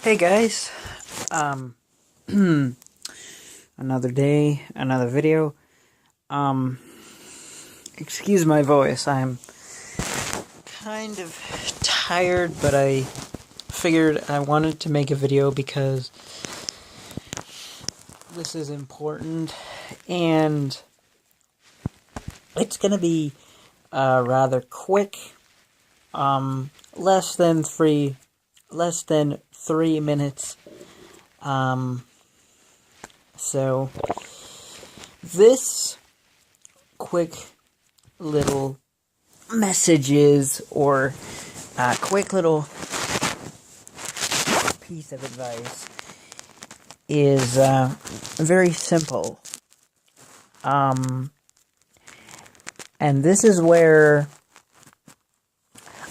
Hey guys, um, another day, another video. Um, Excuse my voice, I'm kind of tired, but I figured I wanted to make a video because this is important, and it's gonna be, rather quick, less than 3 minutes, so this quick little messages or quick little piece of advice is very simple. And this is where,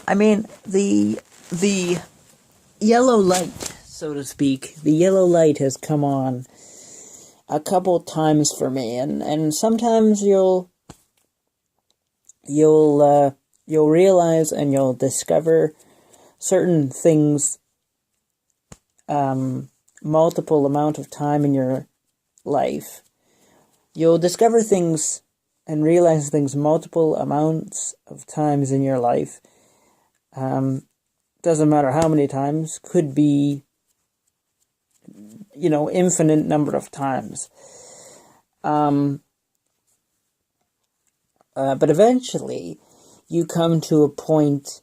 the yellow light, so to speak, the yellow light has come on a couple times for me, and sometimes you'll realize and you'll discover certain things multiple amount of time in your life. You'll discover things and realize things multiple amounts of times in your life. Doesn't matter how many times, could be, infinite number of times. But eventually, you come to a point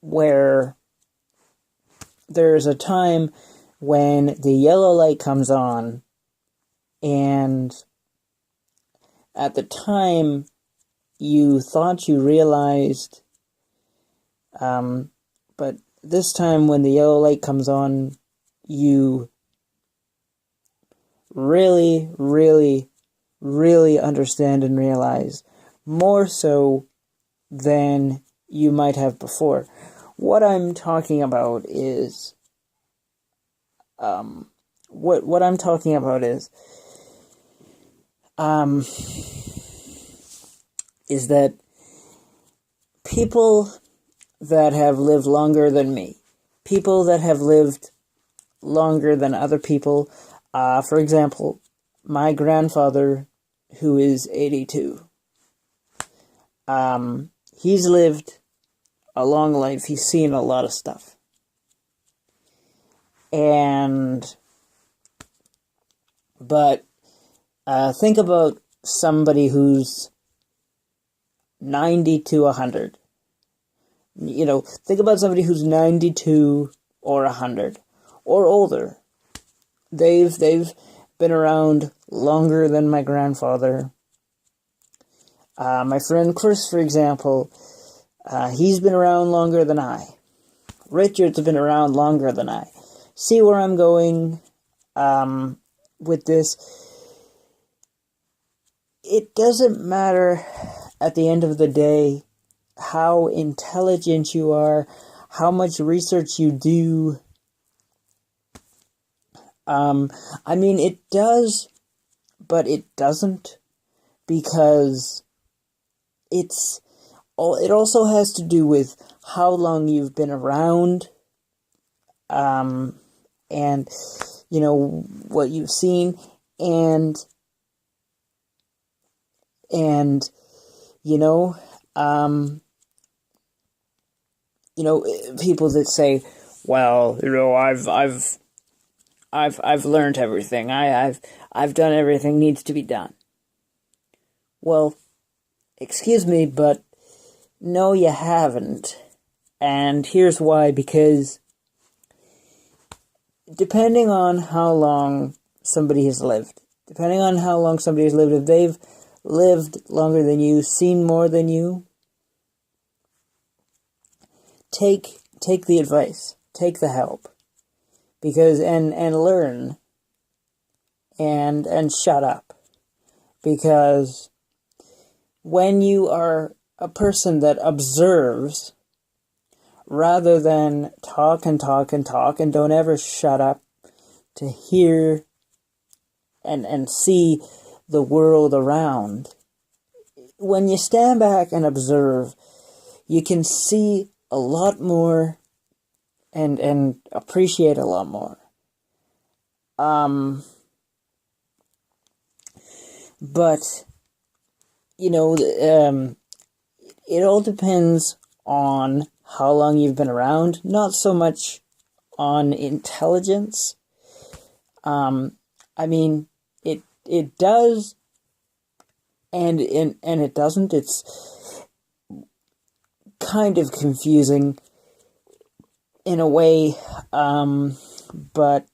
where there's a time when the yellow light comes on, and at the time you thought you realized, but this time when the yellow light comes on, you really, really, really understand and realize more so than you might have before. What I'm talking about is, what I'm talking about is that people that have lived longer than me, people that have lived longer than other people, for example, my grandfather, who is 82, he's lived a long life, he's seen a lot of stuff. But think about somebody who's 90 to 100. Think about somebody who's 92 or 100 or older. They've been around longer than my grandfather. My friend Chris, for example, he's been around longer than I. Richard's been around longer than I. See where I'm going with this? It doesn't matter at the end of the day how intelligent you are, how much research you do. It does, but it doesn't, because it also has to do with how long you've been around, and what you've seen, and people that say, well, I've learned everything. I've done everything needs to be done. Well, excuse me, but no, you haven't. And here's why: because depending on how long somebody has lived, if they've lived longer than you, seen more than you, take the advice, take the help, because and learn, and shut up, because when you are a person that observes rather than talk and don't ever shut up to hear and see the world around, when you stand back and observe, you can see a lot more and appreciate a lot more. But, you know, it all depends on how long you've been around, not so much on intelligence. I mean, it does, and it doesn't. It's kind of confusing in a way, but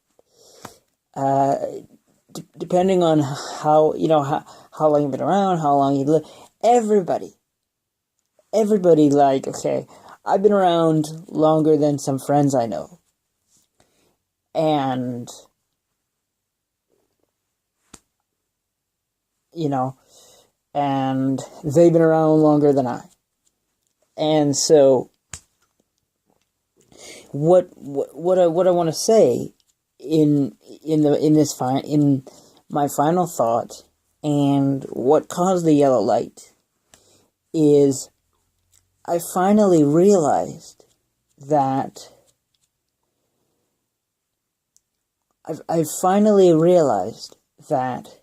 depending on how long you've been around, how long you live, everybody, like, okay, I've been around longer than some friends I know, and and they've been around longer than I, and so what I want to say in my final thought, and what caused the yellow light, is I finally realized that I've finally realized that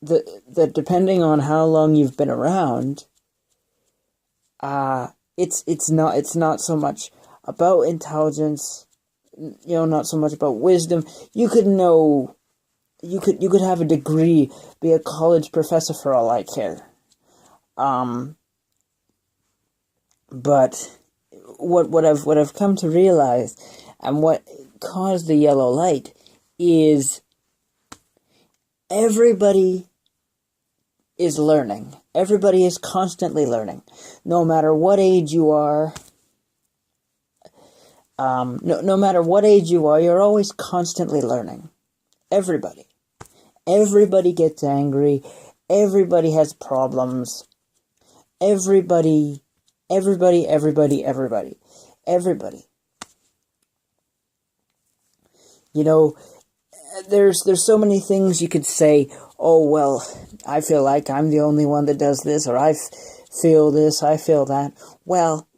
that depending on how long you've been around, it's not so much about intelligence, not so much about wisdom. You could have a degree, be a college professor for all I care. But what I've come to realize, and what caused the yellow light, is everybody is learning. Everybody is constantly learning. No matter what age you are, no matter what age you are, you're always constantly learning. Everybody. Everybody gets angry. Everybody has problems. Everybody. There's so many things you could say. Oh, well, I feel like I'm the only one that does this, or I feel this, I feel that. Well,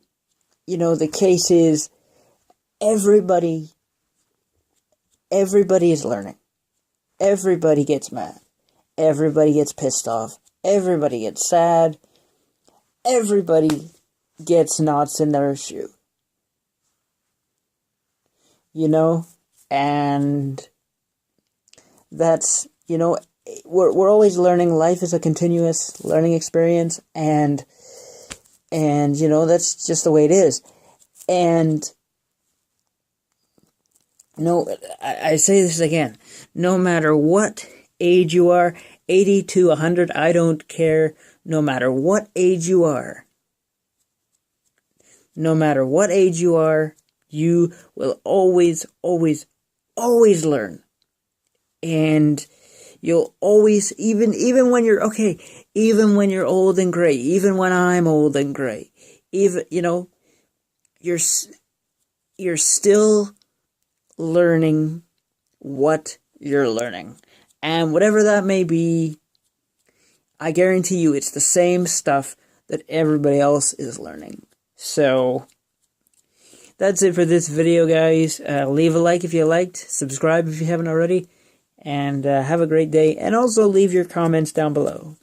the case is everybody is learning. Everybody gets mad. Everybody gets pissed off. Everybody gets sad. Everybody gets knots in their shoe. And that's, we're always learning. Life is a continuous learning experience, and that's just the way it is. And I say this again, no matter what age you are, 80 to 100, I don't care. No matter what age you are, you will always learn. And you'll always, even when you're, even when you're old and gray, even when I'm old and gray, even, you're still learning what you're learning. And whatever that may be, I guarantee you it's the same stuff that everybody else is learning. So that's it for this video, guys. Leave a like if you liked, subscribe if you haven't already, and have a great day. And also leave your comments down below.